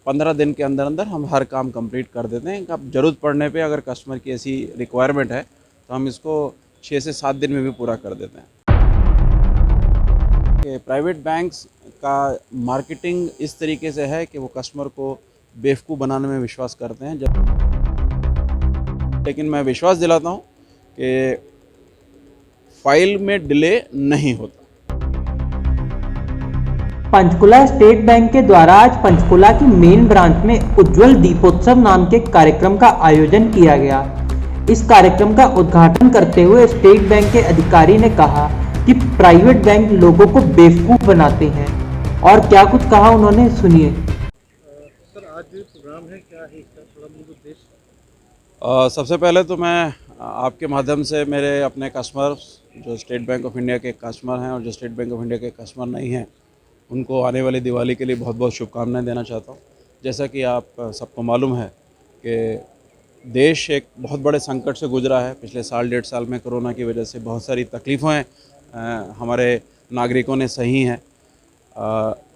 15 दिन के अंदर अंदर हम हर काम कंप्लीट कर देते हैं। अब ज़रूरत पड़ने पे अगर कस्टमर की ऐसी रिक्वायरमेंट है तो हम इसको 6 से 7 दिन में भी पूरा कर देते हैं। कि प्राइवेट बैंक्स का मार्केटिंग इस तरीके से है कि वो कस्टमर को बेवकूफ़ बनाने में विश्वास करते हैं, लेकिन मैं विश्वास दिलाता हूँ कि फाइल में डिले नहीं होता। पंचकुला स्टेट बैंक के द्वारा आज पंचकुला की मेन ब्रांच में उज्जवल दीपोत्सव नाम के कार्यक्रम का आयोजन किया गया। इस कार्यक्रम का उद्घाटन करते हुए स्टेट बैंक के अधिकारी ने कहा कि प्राइवेट बैंक लोगों को बेवकूफ बनाते हैं, और क्या कुछ कहा उन्होंने, सुनिए। सर, आज जो प्रोग्राम है क्या है इसका थोड़ा मूल उद्देश्य? सबसे पहले तो मैं आपके माध्यम से मेरे अपने कस्टमर्स जो स्टेट बैंक ऑफ इंडिया के कस्टमर हैं और जो स्टेट बैंक ऑफ इंडिया के कस्टमर नहीं हैं, उनको आने वाली दिवाली के लिए बहुत बहुत शुभकामनाएं देना चाहता हूं। जैसा कि आप सबको मालूम है कि देश एक बहुत बड़े संकट से गुजरा है। पिछले साल 1.5 साल में कोरोना की वजह से बहुत सारी तकलीफ़ें हमारे नागरिकों ने सही हैं।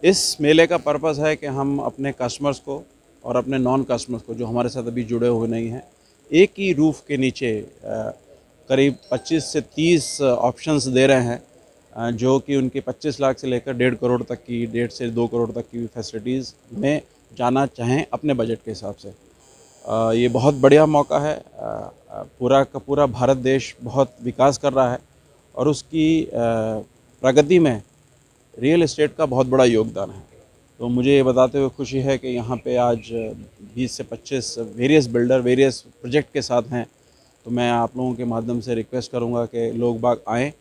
इस मेले का पर्पज़ है कि हम अपने कस्टमर्स को और अपने नॉन कस्टमर्स को जो हमारे साथ अभी जुड़े हुए नहीं हैं, एक ही रूफ़ के नीचे करीब 25 से 30 ऑप्शंस दे रहे हैं, जो कि उनकी 25 लाख से लेकर 1.5 करोड़ तक की, 1.5 से 2 करोड़ तक की फैसिलिटीज़ में जाना चाहें अपने बजट के हिसाब से। ये बहुत बढ़िया मौका है। पूरा का पूरा भारत देश बहुत विकास कर रहा है और उसकी प्रगति में रियल एस्टेट का बहुत बड़ा योगदान है। तो मुझे ये बताते हुए खुशी है कि यहाँ पे आज 20 से 25 वेरियस बिल्डर वेरियस प्रोजेक्ट के साथ हैं। तो मैं आप लोगों के माध्यम से रिक्वेस्ट करूँगा कि लोग बाग आएँ,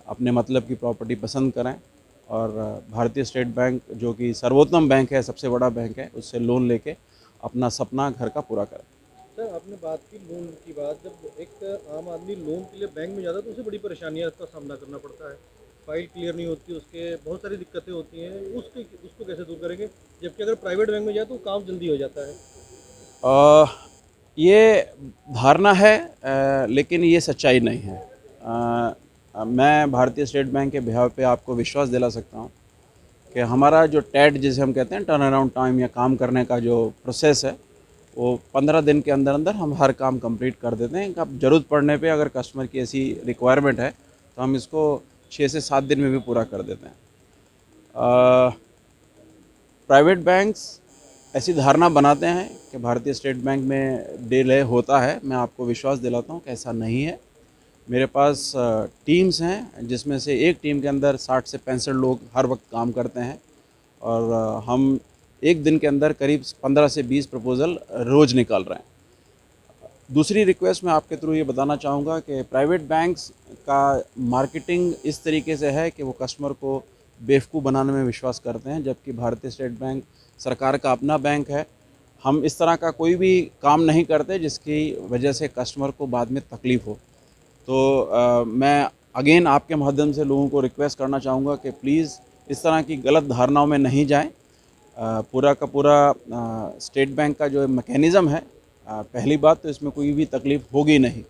अपने मतलब की प्रॉपर्टी पसंद करें और भारतीय स्टेट बैंक जो कि सर्वोत्तम बैंक है, सबसे बड़ा बैंक है, उससे लोन लेके अपना सपना घर का पूरा करें। सर, आपने बात की लोन की बात, जब एक आम आदमी लोन के लिए बैंक में जाता है तो उसे बड़ी परेशानियां का सामना करना पड़ता है। फाइल क्लियर नहीं होती, उसके बहुत सारी दिक्कतें होती हैं, उसको कैसे दूर करेंगे? जबकि अगर प्राइवेट बैंक में जाए तो काम जल्दी हो जाता है। ये धारणा है, लेकिन ये सच्चाई नहीं है। मैं भारतीय स्टेट बैंक के बिहाव पे आपको विश्वास दिला सकता हूँ कि हमारा जो टैट जिसे हम कहते हैं टर्न अराउंड टाइम या काम करने का जो प्रोसेस है, वो 15 दिन के अंदर अंदर हम hर काम कंप्लीट कर देते हैं। अब ज़रूरत पड़ने पे अगर कस्टमर की ऐसी रिक्वायरमेंट है तो हम इसको 6 से 7 दिन में भी पूरा कर देते हैं। प्राइवेट बैंक्स ऐसी धारणा बनाते हैं कि भारतीय स्टेट बैंक में डिले होता है। मैं आपको विश्वास दिलाता हूँ कि ऐसा नहीं है। मेरे पास टीम्स हैं जिसमें से एक टीम के अंदर 60 से 65 लोग हर वक्त काम करते हैं और हम एक दिन के अंदर करीब 15 से 20 प्रपोज़ल रोज़ निकाल रहे हैं। दूसरी रिक्वेस्ट मैं आपके थ्रू ये बताना चाहूँगा कि प्राइवेट बैंक्स का मार्केटिंग इस तरीके से है कि वो कस्टमर को बेवकूफ़ बनाने में विश्वास करते हैं, जबकि भारतीय स्टेट बैंक सरकार का अपना बैंक है। हम इस तरह का कोई भी काम नहीं करते जिसकी वजह से कस्टमर को बाद में तकलीफ़ हो। तो मैं अगेन आपके माध्यम से लोगों को रिक्वेस्ट करना चाहूँगा कि प्लीज़ इस तरह की गलत धारणाओं में नहीं जाएं। पूरा का पूरा स्टेट बैंक का जो मैकेनिज़्म है, पहली बात तो इसमें कोई भी तकलीफ़ होगी नहीं,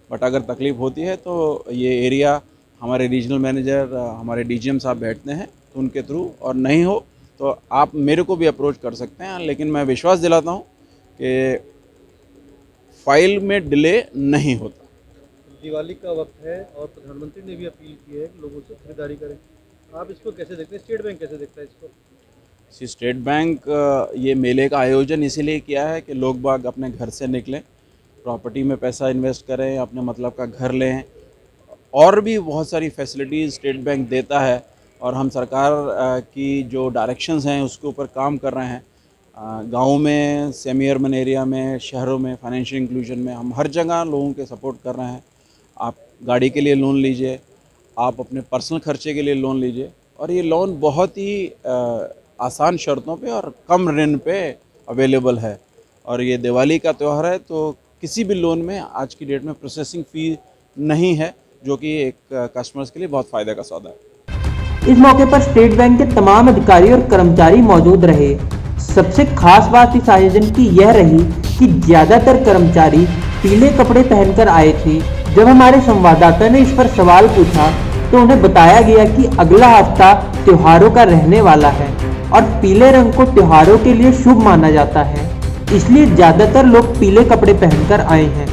बट अगर तकलीफ़ होती है तो ये एरिया हमारे रीजनल मैनेजर हमारे डीजीएम साहब बैठते हैं तो उनके थ्रू, और नहीं हो तो आप मेरे को भी अप्रोच कर सकते हैं। लेकिन मैं विश्वास दिलाता हूँ कि फाइल में डिले नहीं होता। दिवाली का वक्त है और प्रधानमंत्री ने भी अपील की है कि लोगों से खरीदारी करें। आप इसको कैसे देखते हैं? स्टेट बैंक कैसे देखता है इसको? स्टेट बैंक ये मेले का आयोजन इसीलिए किया है कि लोग बाग अपने घर से निकलें, प्रॉपर्टी में पैसा इन्वेस्ट करें, अपने मतलब का घर लें। और भी बहुत सारी फैसिलिटीज़ स्टेट बैंक देता है और हम सरकार की जो डायरेक्शंस हैं उसके ऊपर काम कर रहे हैं। गाँव में, सेमी अर्बन एरिया में, शहरों में, फाइनेंशियल इंक्लूजन में हम हर जगह लोगों के सपोर्ट कर रहे हैं। आप गाड़ी के लिए लोन लीजिए, आप अपने पर्सनल खर्चे के लिए लोन लीजिए, और ये लोन बहुत ही आसान शर्तों पे और कम ऋण पे अवेलेबल है। और ये दिवाली का त्यौहार है तो किसी भी लोन में आज की डेट में प्रोसेसिंग फ़ी नहीं है, जो कि एक कस्टमर्स के लिए बहुत फ़ायदे का सौदा है। इस मौके पर स्टेट बैंक के तमाम अधिकारी और कर्मचारी मौजूद रहे। सबसे खास बात इस आयोजन की यह रही कि ज्यादातर कर्मचारी पीले कपड़े पहनकर आए थे। जब हमारे संवाददाता ने इस पर सवाल पूछा तो उन्हें बताया गया कि अगला हफ्ता त्योहारों का रहने वाला है और पीले रंग को त्योहारों के लिए शुभ माना जाता है, इसलिए ज्यादातर लोग पीले कपड़े पहनकर आए हैं।